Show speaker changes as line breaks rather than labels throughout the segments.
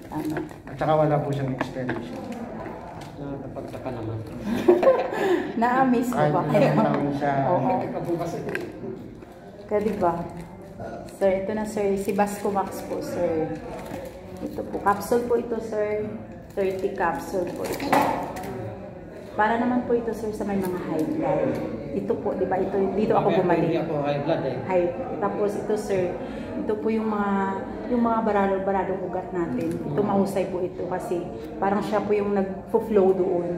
ano.
At saka wala po siyang expiration.
Napagsaka naman.
Na-amaze ko ba kayo?
Siya.
Oo. Kaya diba? Sir, ito na sir. Si Basco Max po, sir. Ito po. Capsule po ito, sir. 30 capsule po ito. Para naman po ito, sir, sa may mga high blood. Ito po, di ba? Ito, dito ako bumalik.
Hindi ako high blood eh.
Tapos ito, sir, ito po yung mga baradong ugat natin. Ito mahusay po ito kasi parang siya po yung nag-flow doon.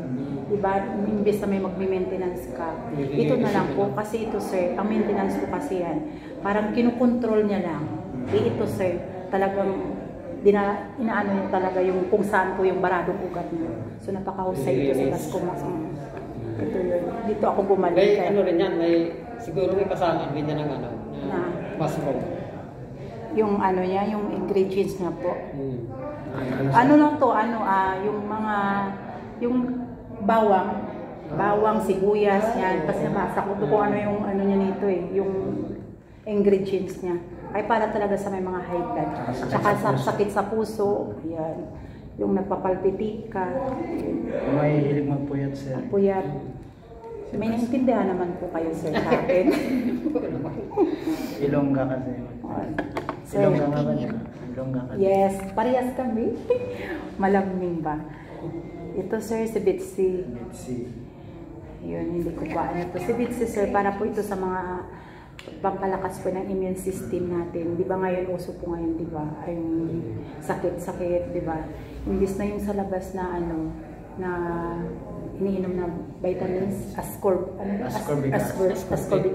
Di ba? Imbes na may mag-maintenance ka. Ito na lang po kasi ito, sir, ang maintenance po kasi yan. Parang kinukontrol niya lang. Ito, sir, talagang inaano niya talaga yung kung saan po yung baradong ugat niya. So napakahusay ito sa Basco Max. Ito yun. Dito ako bumalik.
May ano rin yan, siguro may kasama rin yan ng ano, na mushroom.
Yung ano niya, yung ingredients niya po. Ano lang to, yung bawang, sibuyas, yan. Kasi nabasa ko kung ano yung ano niya nito eh, yung ingredients niya. Ay para talaga sa may mga high blood. Tsaka sa sakit sa puso, yan. Yung nagpapalpitik ka.
May hilig magpuyat, sir.
Puyat. May naintindihan naman po kayo, sir, sa akin.
Ilongga kasi. Ilongga nga ba niya? Ilongga kasi.
Yes, parehas kami. Malaming ba? Ito, sir, si Bitsy.
Bitsy.
Yun, hindi ko pa ano to. Si Bitsy, sir, para po ito sa mga pampalakas po ng immune system natin. Di ba ngayon, uso po ngayon, di ba? Ay, sakit-sakit, di ba? Imbis na yung sa labas na ano, na iniinom na vitamins, ascorbic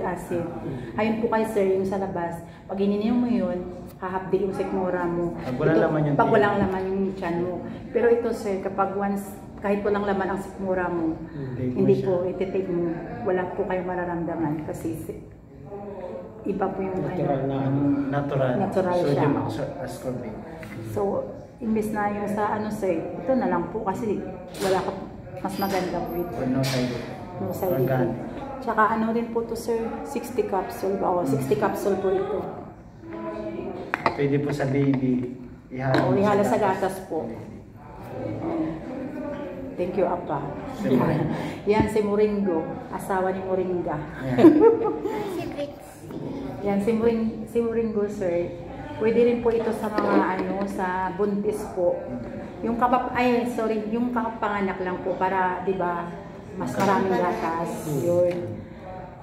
acid. Ayun po kayo, sir, yung sa labas. Pag ininom mo yun, hahapdi yung sikmura mo. Pag walang laman yung tiyan mo. Pero ito, sir, kapag once, kahit walang laman ang sikmura mo, hindi po, ititake mo, wala po kayong mararamdaman kasi iba po yung natural
sodium
siya.
ascorbic.
So, imbes na yung sa ano, sir, ito na lang po kasi wala ka mas maganda po ito.
No side
effect. Tsaka ano rin po to, sir, 60 capsule ba? 60 capsule po ito.
Pwede po sa baby.
Ihala sa gatas po. Thank you, Apa. Yan si Moringo, asawa ni Moringa. Yan si Moringo, sir. Pwede rin po ito sa mga ano, sa buntis po. Yung yung kapanganak lang po para, 'di ba, mas maraming gatas. Yun.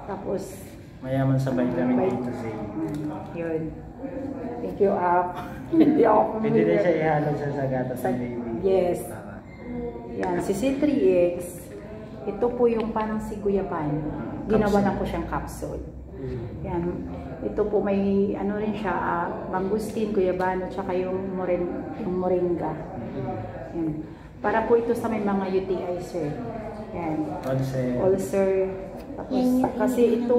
Tapos
mayaman sa vitamin A to Z.
Yun. Thank you, Up. Hindi ako
pwede din siya ihalo sa gatas ng baby.
Yes. Yan, si C3X, ito po yung parang si Guyaban. Ginawa na po siyang capsule. Yan. Ito po may ano rin siya, mangustin, guyabano, tsaka yung moringa. Yan. Para po ito sa may mga UTI, sir. Yan. Ulcer. Tapos, kasi ito,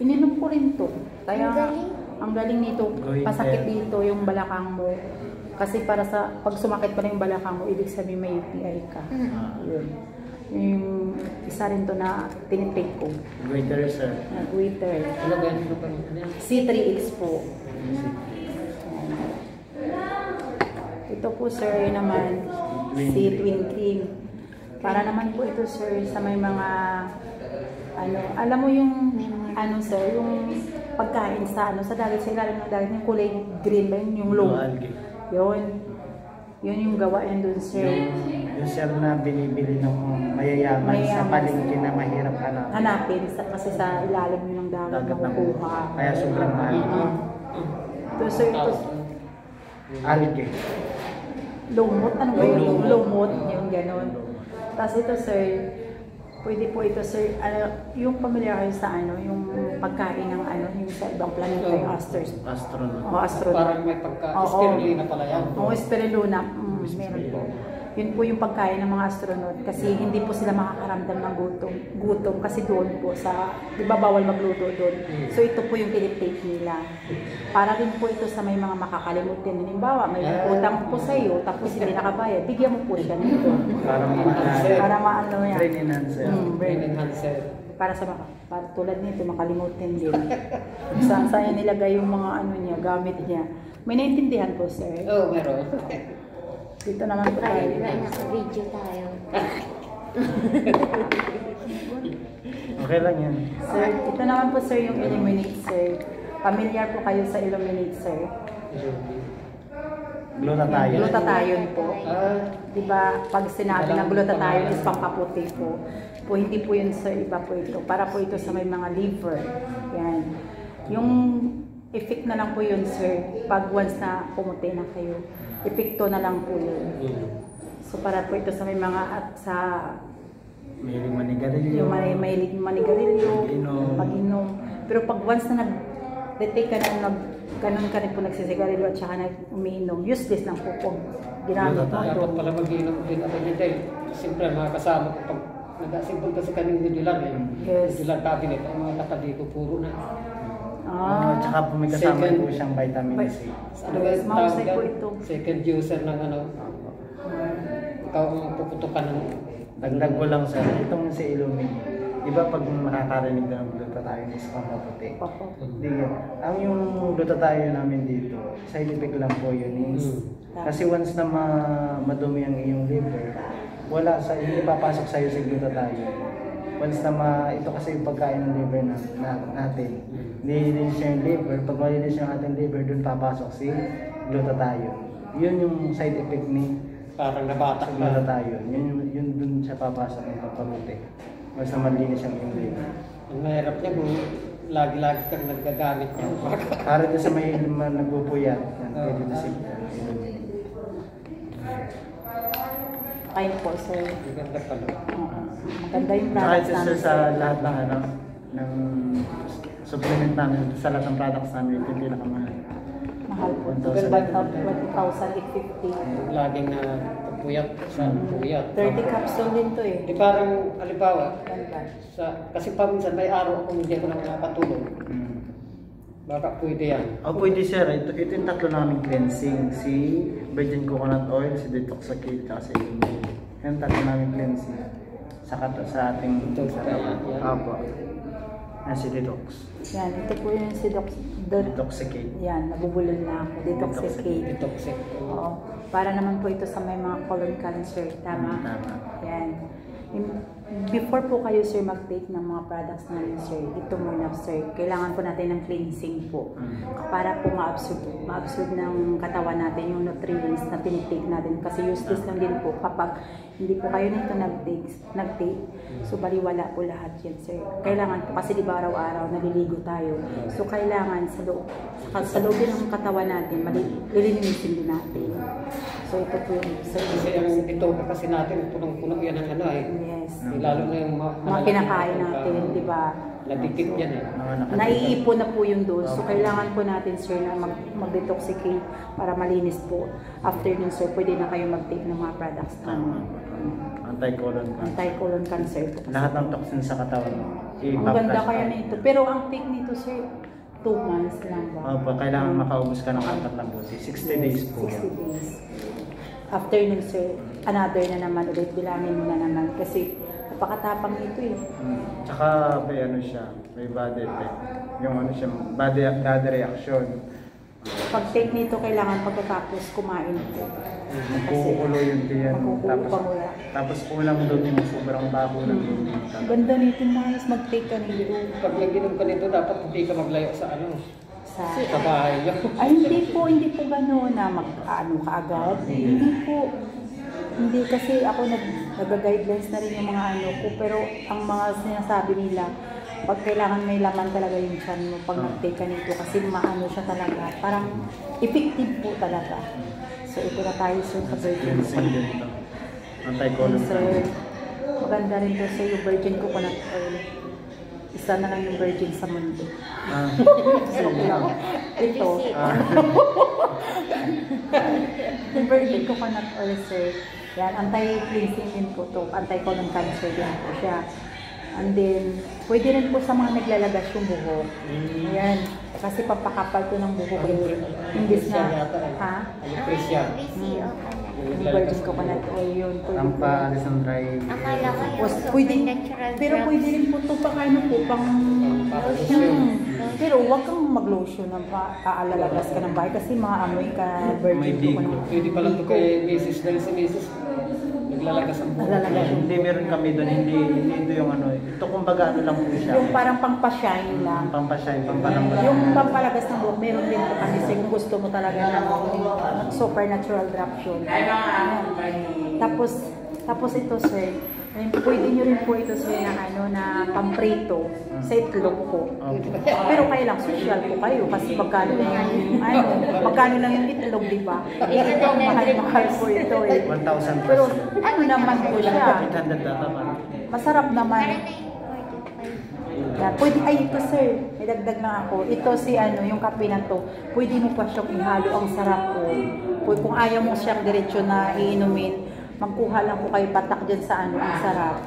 ininom ko rin to. Kaya, ang galing nito, pasakit dito yung balakang mo. Kasi para sa, pag sumakit pa na yung balakang mo, ibig sabihin may UTI ka. Yun. Yung isa rin to na tinitake ko.
Goiter, sir.
Goiter. C3X po. Ito po, sir, naman si Twin Cream. Para naman po ito, sir, sa may mga ano, alam mo yung ano, sir, yung pagkain sa ano, sa dagat, sa ilalim ng dagat, yung kulay green ba yun, yung low. Yun yung gawa yan dun, sir.
Yung sir na binibili ng mayayaman sa palengke na mahirap
hanapin. Kasi sa ilalim yun ng dagat makukuha.
Kaya sobrang mahal.
Ito, sir, ito.
Algae.
Lumot, ano ba yun? Lumot, yung gano'n. Tapos ito, sir, pwede po ito, sir, yung familiar kayo sa ano, yung pagkain ng ano, yung sa ibang planeta, yung astronaut. Astronaut.
Parang may pagka-spirulina pala yan.
Spirulina, meron po. Yun po yung pagkain ng mga astronaut kasi hindi po sila makakaramdam ng gutom kasi doon po sa, di ba bawal magluto doon. So ito po yung tinitake nila. Para din po ito sa may mga makakalimutin. Halimbawa, may utang po sa iyo tapos hindi nakabayad, bigyan mo po siya nito. Para maano yan.
Brain enhancer.
Brain enhancer.
Para tulad nito, makalimutin din. Saan niya nilagay yung mga ano niya, gamit niya. May naintindihan po, sir?
Oo, meron.
Dito naman po tayo.
Ay, naka-video tayo.
Okay lang yan.
Sir, ito naman po sir yung Illuminate sir. Familiar po kayo sa Illuminate sir?
Glutathione.
Glutathione po. Diba, pag sinabi ng glutathione is pampaputi po. Hindi po yun sir, iba po ito. Para po ito sa may mga liver. Yan. Yung effect na lang po yun sir, pag once na pumuti na kayo, epekto na lang po yun. So para po ito sa may mga at sa
Mahilig manigarilyo.
yung mahilig manigarilyo,
Mag-inom.
mag-inom. Pero pag once na nag-detect ka na ganun ka rin po nagsisigarilyo at saka umiinom, useless lang po po ginamit mo.
Dapat pala mag-inom din ako niya dahil siyempre mga kasama ko pag nag-assemble kasi kaming modular
Yes.
modular cabinet, ang mga kapatid ko puro na.
Tsaka po may kasama
Second.
po siyang vitamin C.
Ano ba yung
Mahusay
tawag
po
yan?
ito.
Second user ng ano, ikaw ang puputukan ng
Dagdag ko lang sir, itong si Illumine. Iba pag makakarinig na ng glutathione is pampaputi. Hindi yan. Ang yung glutathione namin dito, side effect lang po yun is, kasi once na madumi ang iyong liver, hindi papasok sa'yo si glutathione. Once na ito kasi yung pagkain ng liver natin, nilinis siya yung liver, pag malinis yung ating liver, dun papasok si glutathione. Yun yung side effect ni
parang nabatak na.
glutathione. Yun dun siya papasok yung pagpaputi. Once na malinis yung iyong liver.
Ang mahirap niya kung lagi-lagi kang nagagamit niya.
Para doon sa may nagpupuyat, yan, pwede na si Illumine.
Kain po sir.
Maganda pala.
Maganda yung
Kahit
products
sir
namin.
sa lahat ng ng supplement namin, sa lahat ng products namin, ito yung pinakamahal.
Mahal po. 20,850.
Laging na puyat sa puyat.
30 capsule din to eh.
Di parang alibawa,
Ganda.
kasi paminsan may araw ako hindi ako na nakatulog. Baka pwede yan.
Pwede sir, ito yung tatlo namin cleansing. Si Virgin Coconut Oil, si Detoxicate, at si Illumine. Yan tatlo namin cleansing. Sa ating
Ito, yan.
Apo. Yan si Detox.
Yan, ito po yung si
Detoxicate.
Yan, nabubulol na ako. Detoxicate.
Detoxic.
Oo. Para naman po ito sa may mga colon cancer. Tama?
Tama.
Yan. Before po kayo sir mag-take ng mga products namin sir, ito muna sir, kailangan po natin ng cleansing po. Para po ma-absorb ng katawan natin yung nutrients na tinitake natin. Kasi useless lang din po kapag hindi po kayo nito nag-take. So baliwala po lahat yan sir. Kailangan po kasi di ba araw-araw naliligo tayo. So kailangan sa loob din ng katawan natin, lilinisin din natin. So ito po yung sir.
Kasi ang dito kasi natin, punong-puno yan ng ano eh.
Yes.
Lalo na yung
Mga kinakain natin, di ba?
Nadikit yan eh.
Naiipon na po yung doon. So, kailangan po natin, sir, na mag-detoxicate para malinis po. After nun, sir, pwede na kayo mag-take ng mga products na
Anti-colon cancer.
anti-colon cancer po.
Lahat ng toxin sa katawan.
Ang ganda kaya nito. Pero ang take nito, sir, 2 months lang ba?
Opo, kailangan makaubos ka ng 4 na buti. 60 days po
60
yan.
days. After nun, sir, another na naman ulit. Bilangin mo na naman. Kasi napakatapang nito eh.
Tsaka may ano siya, may body effect. Yung ano siya, body reaction.
Pag take nito, kailangan pagkatapos kumain po.
Magkukulo yung tiyan.
Magkukulo pa mula.
Tapos kulang doon yung sobrang bago ng doon.
Ganda nito, Mayos, mag-take ka nito.
Pag nag-inom ka nito, dapat hindi ka maglayo sa ano, sa bahay niyo.
Ay, hindi po gano'n na mag-ano ka agad. Hindi po. Hindi kasi ako nag-guidelines na rin yung mga ano ko. Pero ang mga sinasabi nila, pag kailangan may laman talaga yung tiyan mo pag nag-take ka nito kasi maano siya talaga. Parang effective po talaga. So ito na tayo sir sa virgin
Cleansing din ito. Anti-colon
sir,
cancer.
maganda rin to sa yung virgin coconut oil. Isa na lang yung virgin sa mundo. Joke lang. Ito. Yung virgin coconut oil sir. Yan, anti-cleansing din po to. Anti-colon cancer din po siya. And then, pwede rin po sa mga naglalagas yung buhok. Ayan. Kasi papakapal ko ng buhok. Imbis na, ha?
Presya.
Yung virgin coconut oil yun.
Ang paalis ng dry.
Akala ko
Tapos,
yung
pwede,
natural
pero
drugs.
pwede rin po ito pang ano po, pang,
Pampapagusyon.
Pero huwag kang mag-lotion ng aalalagas ka ng bahay kasi maamoy ka
May
virgin ko
bigo.
na.
Pwede pala ito kay Mrs. dahil si Mrs. Naglalagas ang buhok.
Naglalagas.
Hindi meron kami doon, hindi ito yung ano. Ito kumbaga ano lang po siya.
Yung parang pang-shine lang.
Pampasyay, pampanambal.
Yung pampalagas ng buhok, meron din po kasi kung gusto mo talaga ng supernatural drop yun. Tapos ito sir, pwede nyo rin po ito sir na na pamprito sa itlog po. Pero kayo lang, social po kayo kasi magkano lang yung magkano lang yung itlog, di ba? Ito, mahal po ito eh.
1,000
Pero ano naman po siya,
800 data pa.
masarap naman. Yeah, pwede, ay ito sir, may dagdag na ako. Ito si yung kape na to, pwede mo pa siyang ihalo, ang sarap po. Kung ayaw mo siyang diretso na iinumin, magkuha lang po kayo patak dyan sa ang sarap.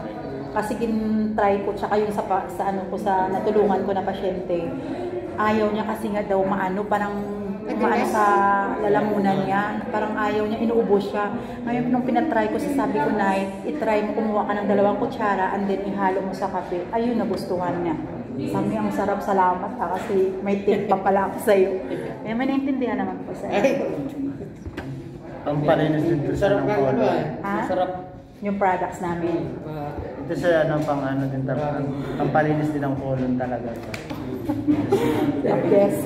Kasi gin-try ko, tsaka yung sa natulungan ko na pasyente, ayaw niya kasi nga daw parang sa lalamunan niya, parang ayaw niya, inuubos siya. Ngayon nung pinatry ko, sabi ko na, itry mo kumuha ka ng 2 kutsara and then ihalo mo sa kape. Ayun, nagustuhan niya. Sabi, ang sarap, salamat kasi may tip pa pala ako sa'yo. Kaya may naintindihan naman po sa'yo.
Pampalinis din ito sa
Sarap
ng
nga
color.
ano Sarap.
Yung products namin.
Ito sa pang ano din talaga. Pampalinis din ang colon talaga.
The best.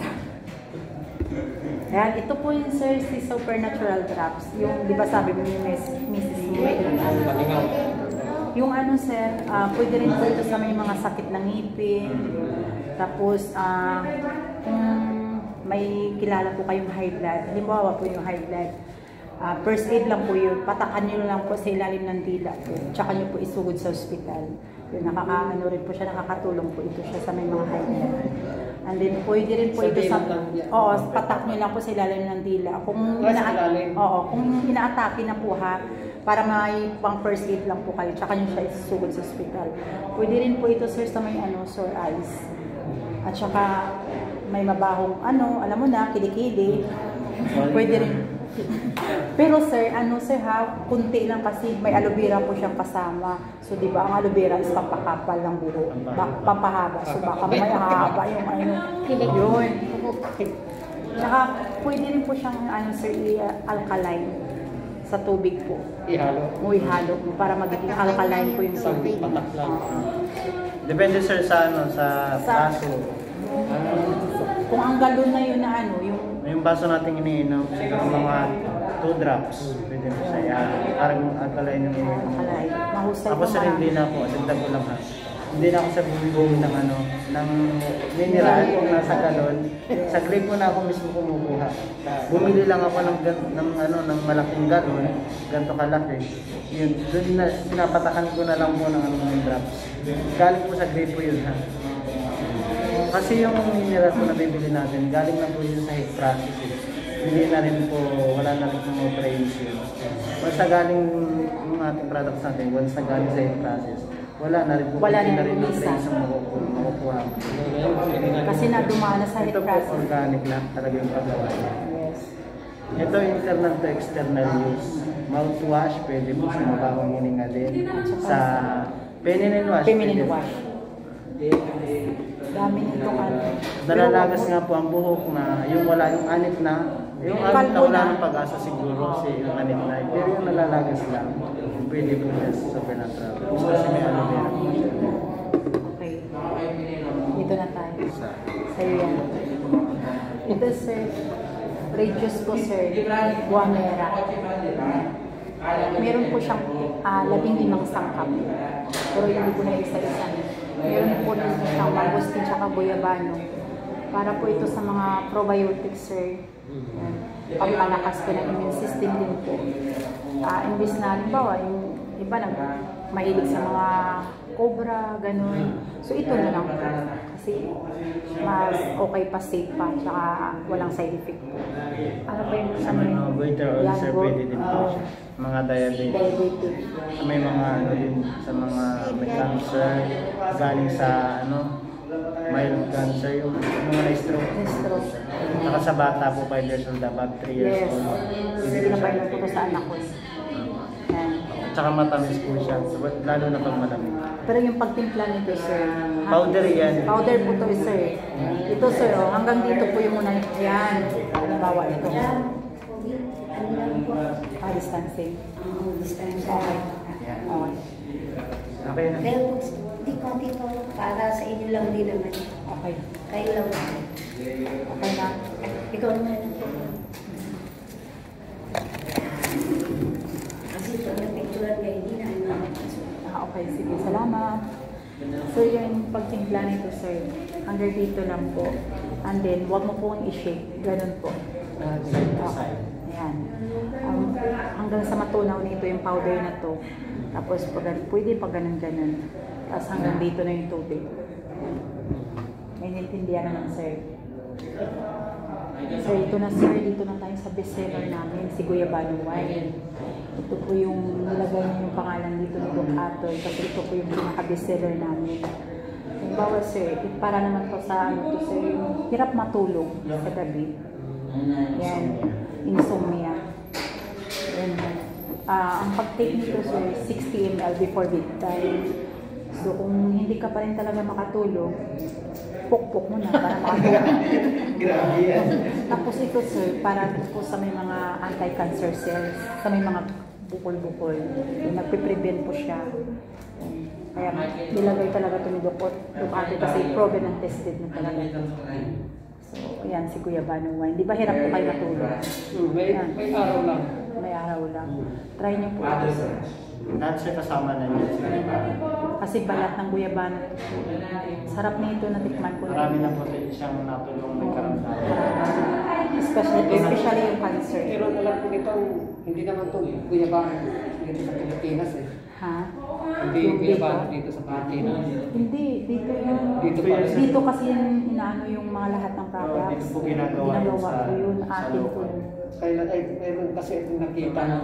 Ayan, ito po yung sir, si Supernatural Drops. Yung, di ba sabi mo yung Mrs.
Palingaw.
Yung sir, pwede rin po ito sa may mga sakit ng ngipin. Tapos, kung may kilala po kayong high blood, halimbawa po yung high blood, first aid lang po yun, patakan nyo lang po sa ilalim ng dila po, tsaka nyo po isugod sa ospital. Yun, rin po siya, nakakatulong po ito siya sa may mga high blood. And then pwede rin po ito sa, patak nyo lang po sa ilalim ng dila. Kung kung inaatake na po para may pang first aid lang po kayo, tsaka nyo siya isugod sa ospital. Pwede rin po ito sir sa may sore eyes. At saka may mabahong alam mo na, kilikili. Pwede rin. Pero sir, sir kunti lang kasi may aloe vera po siyang kasama. So di ba ang aloe vera is pampakapal ng buhok, pampahaba. So baka may hahaba yung yun. Tsaka pwede rin po siyang sir, alkaline sa tubig po. Ihalo para magiging alkaline po yung tubig.
Patak lang.
Depende sir sa baso.
Kung ang galon na yun
Yung baso natin iniinom, siguro mga 2 drops. Pwede mo siya. Parang alkaline yung iniinom.
Mahusay
Ako sa hindi na ako, dagdag ko lang hindi na ako sa bumibili ng mineral kung nasa galon. Sa gripo na ako mismo kumukuha. Bumili lang ako ng malaking galon, ganito kalaki. Yun, doon na pinapatakan ko na lang po ng drops. Galing po sa gripo yun Kasi yung mineral po na bibili natin, galing na po yun sa heat process. Hindi na rin po, wala na rin po mga trains yun. Once na galing yung ating products natin, once na galing sa heat process, wala na rin po, hindi na rin yung trains ang makukuha.
Kasi nadumana sa heat
Ito po,
process.
organic lang talaga yung paggawa niya.
Yes.
Ito internal to external use. Mouthwash, pwede po sa mabahong hininga din. Sa feminine wash.
Feminine wash. Dami nitong
Nalalagas nga po ang buhok na yung wala yung anit na. Yung anit na wala ng pag-asa siguro yung anit na. Pero yung nalalagas lang, pwede po siya sa supernatural. Kasi may aloe vera po siya.
Okay. Dito na tayo. Sa'yo yan. Ito sir, Regius po sir, Guamera. Meron po siyang 15 sangkap. Pero hindi ko na isa-isa. Meron po din siyang mangosteen tsaka guyabano. Para po ito sa mga probiotics, sir. Pampalakas po ng immune system din po. Imbis na, halimbawa, yung iba mahilig sa mga cobra, ganun. So ito na lang po. Kasi mas okay pa, safe pa, tsaka walang side effect po. Ano ba yung
goiter ulcer pwede din po siya. Mga diabetic. May mga din sa mga may cancer, galing sa mild cancer, yung mga na-stroke. Saka sa bata po, 5 years old, above 3 years old.
Hindi na pa yun sa anak ko.
At saka matamis po siya, lalo na pag malamig.
Pero yung pagtimpla nito, sir.
Powder yan.
Powder po to, sir. Ito, sir, oh, hanggang dito po yung muna. Yan. Halimbawa ito. Distancing. Okay.
Yan.
Okay.
Okay na.
Pero di konti po, para sa inyo lang din naman.
Okay.
Kayo lang.
Okay na.
Ikaw naman. Kasi ito, napicturan kayo, hindi na ano.
Okay, sige. Salamat. So, yung pagtimpla nito, sir. Hanggang dito lang po. And then, huwag mo pong i-shake. Ganun po. Okay. Ayan. Hanggang sa matunaw nito yung powder na to. Tapos, pwede pag ganun-ganun. Tapos hanggang dito na yung tubig. May naintindihan naman, sir. So, ito na, sir. Dito na tayo sa bestseller namin, si Guyabano Wine. Ito po yung nilagay niya yung pangalan dito ni Doc Atoy. Kasi ito po yung pinaka-bestseller namin. Halimbawa, sir, para naman po sa ano to, sir, yung hirap matulog sa gabi. Yan. Insomnia. Yan. Ang pag-take nito, sir, 60 ml before bedtime. So, kung hindi ka pa rin talaga makatulog, pukpok mo na para makatulog.
Grabe yan.
Tapos ito, sir, para po sa may mga anti-cancer cells, sa may mga bukol-bukol. Nagpe-prevent po siya. Kaya nilagay talaga ito ni Ducati kasi proven and tested na talaga. So, yan si Guyabano Wine. Di ba hirap po kayo matulog?
May araw lang.
May araw lang. Try niyo po ito, sir.
Lahat siya kasama na niya.
Kasi balat ng guyabano. Sarap nito, natikman ko.
Marami na po siyang natulong may karamdaman.
Especially yung cancer.
Pero alam ko nito, hindi naman ito guyabano dito sa Pilipinas eh.
Ha?
Hindi
Yung
guyabano
dito?
dito sa Pilipinas.
Hindi, dito yung...
Dito pa rin.
Dito kasi yung inaano yung mga lahat ng products.
Dito po ginagawa
Ginagawa
sa-
ko yun,
sa
atin ko.
local.
Kaya meron kasi itong nakita ng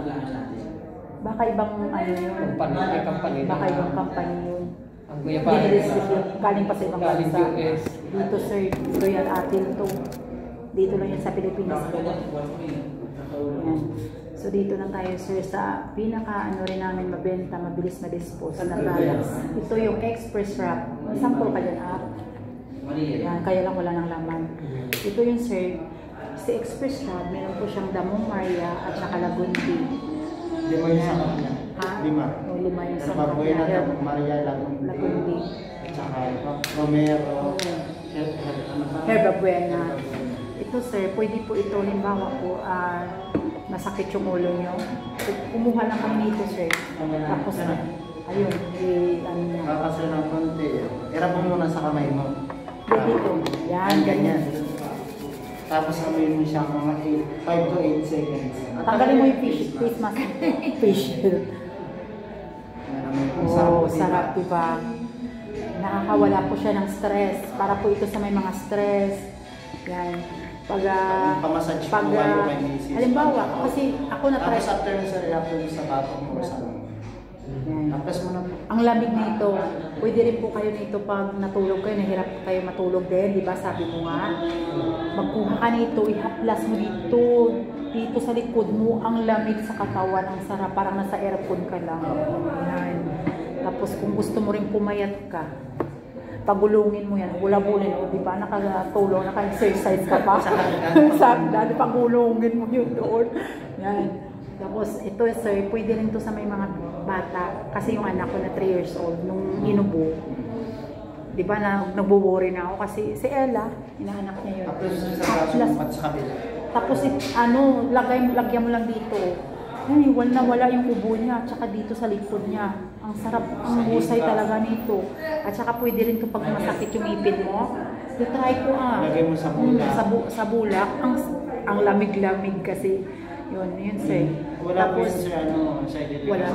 Baka ibang ano yun.
may company.
Baka ibang company yun.
Ang guyabano.
Dinidis- galing pa sa ibang
Galing
bansa.
US.
Dito, sir, ito yan atin to. Dito lang yan sa Pilipinas. Yan. So dito na tayo, sir, sa pinaka ano rin namin mabenta, mabilis ma-dispose na products. Ito yung express wrap. May sample ka dyan, Yan, kaya lang wala ng laman. Ito yung, sir, si express wrap, meron po siyang Damong Maria at saka Lagundi.
Lima yung sa kanya.
Ha?
5.
O, 5 yung sa
Ano pa po yun
kanya.
na Maria Lagundi.
Lagundi.
At saka Romero. Ano pa?
Herba Buena. Ito, sir, pwede po ito, limbawa po, masakit yung ulo nyo. Kumuha lang kami nito, sir. Tapos, ayun, ano niya.
Kakasal ng konti. Irap mo muna sa kamay mo.
Dito. Yan, ganyan.
Tapos amoy mo siya mga 5 to 8 seconds.
Tanggalin mo yung face mask. Facial. Oh, sarap, diba? Nakakawala po siya ng stress. Para po ito sa may mga stress. Yan.
Pamassage po kayo kay Mrs.
halimbawa, kasi ako na-try.
Tapos after sa reaction sa batok mo sa
Yan.
tapos mo na po.
Ang lamig nito, pwede rin po kayo nito pag natulog kayo, nahirap kayo matulog din, di ba? Sabi mo nga, magkuha ka nito, ihaplas mo dito sa likod mo, ang lamig sa katawan, ang sarap, parang nasa aircon ka lang. Yan. Tapos kung gusto mo rin pumayat ka, pagulungin mo yan, bulabulin mo, di ba? Nakatulong, naka-exercise ka pa. Sabi na, pagulungin mo yun doon. Yan. Tapos ito, sir, pwede rin to sa may mga bata. Kasi yung anak ko na 3 years old, nung inubo, di ba na nagbo-worry na ako kasi si Ella, inaanak niya yun.
Tapos sa braso at sa kabila.
Tapos lagyan mo lang dito. Ay, wala yung kubo niya, tsaka dito sa likod niya. Ang sarap, ang husay talaga nito. At saka pwede rin to pag masakit yung ipin mo. Try ko
Lagay mo sa bulak.
Sa bulak. Ang lamig-lamig kasi. Yun sir.
Wala po
Tapos,
sa side effects.
wala.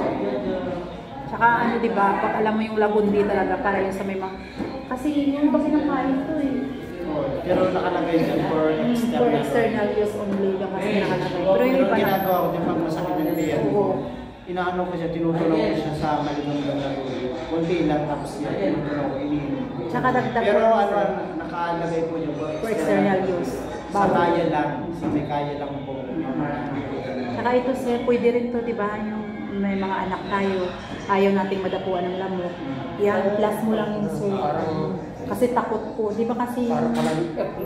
Tsaka di ba, pag alam mo yung Lagundi talaga, para yun sa may mga... Kasi yung iba kinakain to eh.
Pero nakalagay dyan for
For
external.
external use only lang kasi nakalagay. Pero yung
Pero
iba na...
ginagawa ko din pag masakit ng tiyan.
Oo.
Inaano ko siya, tinutulong ko siya sa malimang lang. Kunti lang, tapos yan, tinutulong ko, iniinom.
Tsaka dagdag
Pero
ko,
ano,
sir.
nakalagay po niya
For external use.
Sa kaya lang, sa may kaya lang po.
Saka ito sir, pwede rin to, di ba, yung may mga anak tayo, ayaw nating madapuan ng lamok. Yan, plus mo lang yun, sir. Kasi takot po. Di ba kasi...
Para palang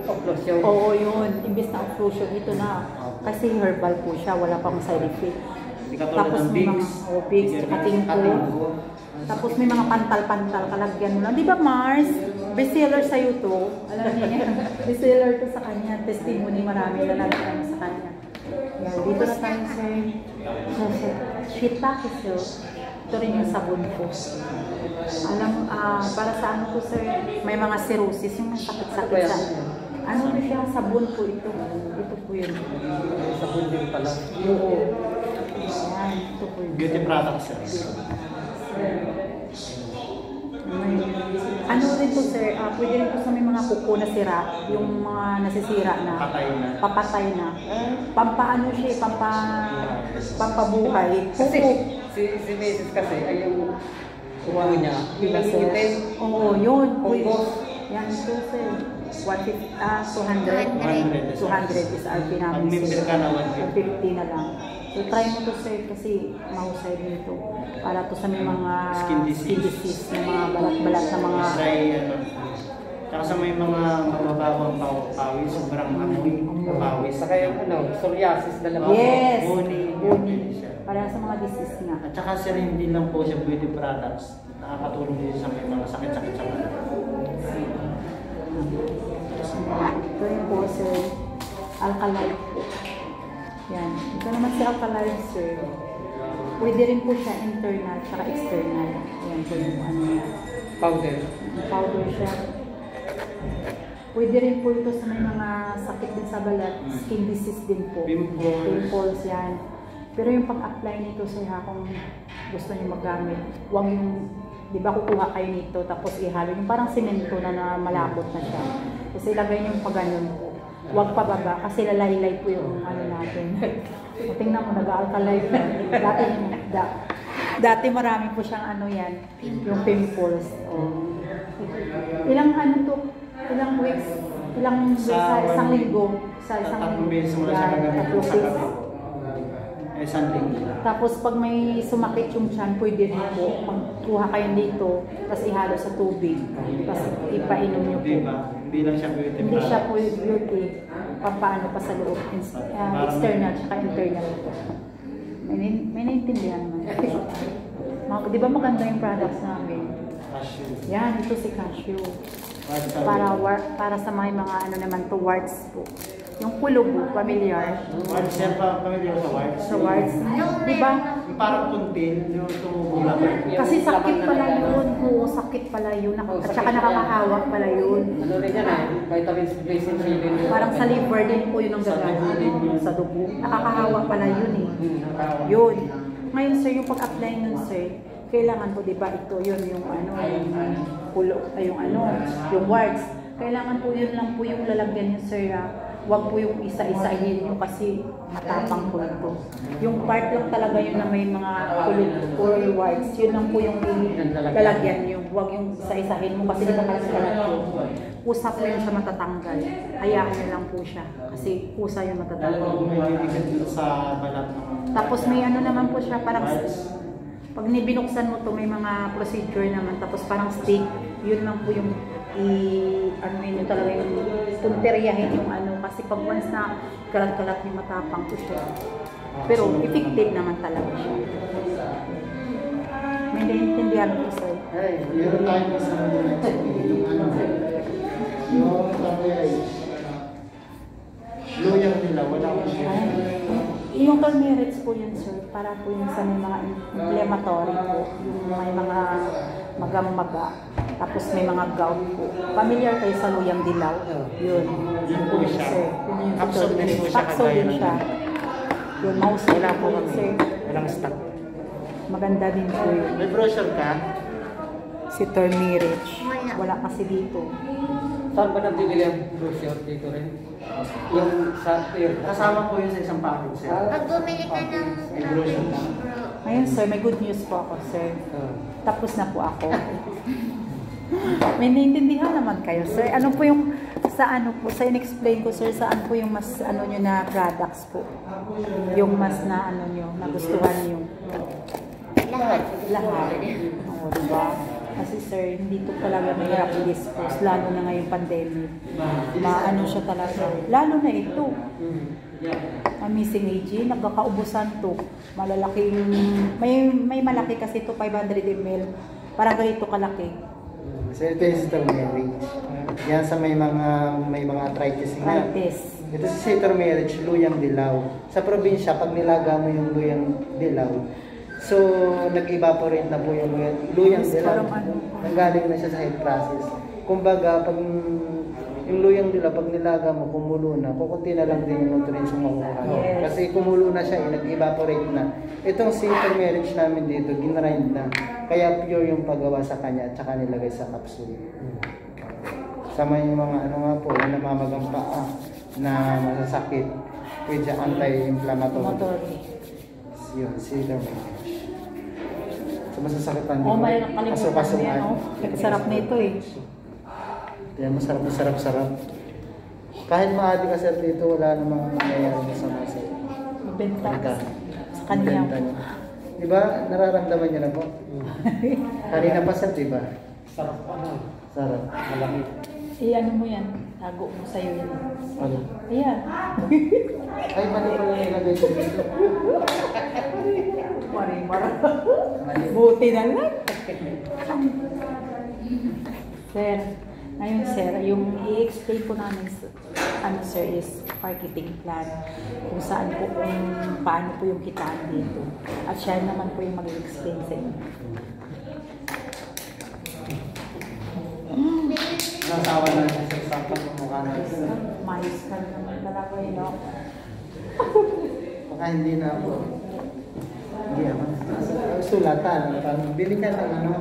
occlusion.
Oo, yun. Imbis na occlusion, ito na. Kasi herbal po siya, wala pang side effect. Tapos may mga Vicks, tsaka tingko. Tapos may mga pantal-pantal, kalagyan mo lang. Di ba, Mars? Bestseller sa'yo to. Alam niya, bestseller to sa kanya. Testimony, marami na nalagyan sa kanya. Yan, dito na tayo sa shiitake, sir. Ito rin yung sabon po. Alam, para sa ano po, sir, may mga cirrhosis, yung sakit-sakit sa... Ano po siya? Sabon po ito. Ito po yun.
Sabon din pala.
Oo. Yan, ito po yun.
Beauty products, sir.
Ano rin po, sir, pwede rin po sa may mga kuko na sira, yung mga nasisira na, papatay na. Pampaano siya, pampabuhay.
Kasi si Mrs. kasi ay yung kuha niya, yung nangingitin.
Oo, yun.
Pungkos.
Yan ito, sir. 200 is RP namin.
Pag-member ka na 150.
150 na lang. So try mo to, sir, kasi mahusay din ito. Para to sa may mga
Skin disease.
na mga balat-balat na mga...
Try, tsaka sa may mga mababang pawis, sobrang amoy, pawis.
Saka yung psoriasis na lamang.
Yes!
Buni.
Para sa mga disease nga.
At saka sir, hindi lang po siya beauty products. Nakakatulong din sa may mga sakit-sakit sa mga.
Ito yung po, sir. Alkaline po. Yan. Ito naman si alkaline, sir. Pwede rin po siya internal at external. Yan po yung ano yan.
Powder.
Powder siya. Pwede rin po ito sa may mga sakit din sa balat. Skin disease din po. Pimples yan. Pero yung pag-apply nito, sir, kung gusto niyo magamit, huwag yung, di ba, kukuha kayo nito tapos ihalo yung parang semento na malabot na siya. Kasi ilagay niyo yung pag-ganyan po. Huwag pababa kasi lalaylay po yung ano natin. So, tingnan mo, nag-alkaline. Dati marami po siyang ano yan, yung pimples. Ilang ano to? Ilang weeks? Ilang weeks sa isang linggo? Sa isang linggo. Tatlong weeks. Tapos pag may sumakit yung tiyan, pwede rin po. Magkuha kayo dito, tapos ihalo sa tubig. Tapos ipainom nyo po.
Hindi lang siya beauty.
Hindi siya po beauty. Pampaano pa sa loob. External, tsaka internal po. May naintindihan naman. Di ba maganda yung products namin?
Cashew.
Yan, ito si Cashew. Para sa mga ano naman to, warts po. Yung kulog po, familiar.
Warts, sir, familiar sa warts?
Sa warts. Di ba?
Yung parang kuntil, yung tumubula ka.
Kasi sakit pala yun. Oo, sakit pala yun. At saka nakakahawak pala yun.
Ano rin yan vitamins B6 din.
Parang sa liver din po yun ang gagawin. Sa dugo. Nakakahawak pala yun eh. Yun. Ngayon, sir, yung pag-apply nun, sir, kailangan po, di ba, ito yun, yung ano, yung warts. Kailangan po yun lang po yung lalagyan niyo, sir. Huwag po yung isa-isahin nyo kasi matapang po ito. Yung part lang talaga yun na may mga kulog warts, yun lang po yung lalagyan nyo. Huwag yung isa-isahin mo kasi di ba kalat yun. Pusa po yun siya matatanggal. Hayaan nyo lang po siya kasi pusa yung matatanggal.
Sa balat ng...
Tapos may ano naman po siya, parang pag binuksan mo to may mga procedure naman, tapos parang stick, yun lang po yung ano yun talaga yung punteriyahin yung ano, kasi pag once na kalat-kalat yung matapang po siya. Pero effective naman talaga siya. May naiintindihan ko, sir.
Meron tayo sa luyang nila, wala ko siya.
Yung turmeric po yun, sir, para po yung sa may mga inflammatory po, yung may mga maga-maga, tapos may mga gout po. Familiar kayo sa luyang dilaw? Yun.
Yun po siya.
Sir.
Capsule din po siya.
Capsule din siya. Yun, mouse.
Wala po kami.
Sir.
Walang stock.
Maganda din po yun.
May brochure ka?
Si turmeric. Wala kasi dito.
Saan ba nabibili ang brochure dito rin? Yung sa
Kasama po yun sa isang package, sir.
Pag bumili ka ng
Ngayon, sir, may good news po ako, sir. Tapos na po ako. May naiintindihan naman kayo, sir. Ano po yung, sa ano po, sa in-explain ko, sir, saan po yung mas, ano nyo na products po? Yung mas na, ano nyo, nagustuhan nyo?
Lahat.
Lahat. Oo, diba? Kasi sir, hindi to talaga mahirap i-dispose, lalo na ngayong pandemic. Maano siya talaga. Lalo na ito. Ang missing age, nagkakaubusan to. Malalaking, may malaki kasi ito, 500 ml. Parang ganito kalaki.
So ito yung citromerage. Yan sa may mga arthritis nga.
Arthritis.
Ito si citromerage, luyang dilaw. Sa probinsya, pag nilaga mo yung luyang dilaw, so nag-evaporate na po yung luyang dilaw. Nanggaling na siya sa head process. Kumbaga, pag yung luyang dilaw, pag nilaga mo, kumulo na, kukunti na lang din yung nutrients yung makukuha.
Yes.
Kasi kumulo na siya, nag-evaporate na. Itong citromerage namin dito, ginrind na. Kaya pure yung paggawa sa kanya at saka nilagay sa capsule. Sama yung mga ano nga po, yung namamagang paa na masasakit. With the anti-inflammatory. Yun, citromerage. So masasakitan
Oh, may nakalimutan niya, no? Sarap na ito eh.
Yan, masarap. Kahit maaari ka sir dito, wala namang nangyayari masama sa
Ibenta sa kanya.
Diba, nararamdaman niyo na po? Kanina pa sir, diba?
Sarap pa na.
Sarap.
Malamig.
Ano mo yan? Tago mo sa'yo yan.
Ano?
Ayan.
Ay, mali pala nilagay ko dito.
Marimara. Buti na lang. Sir, ngayon sir, yung i-explain po namin ano sir is marketing plan. Kung saan po, kung paano po yung kitaan dito. At siya naman po yung mag-explain sa inyo.
Nasawa na siya sa sapat ng mukha na.
Mais ka naman talaga yun, no?
Baka hindi na ako. Hindi ako. Sulatan. Bili ka ng ano,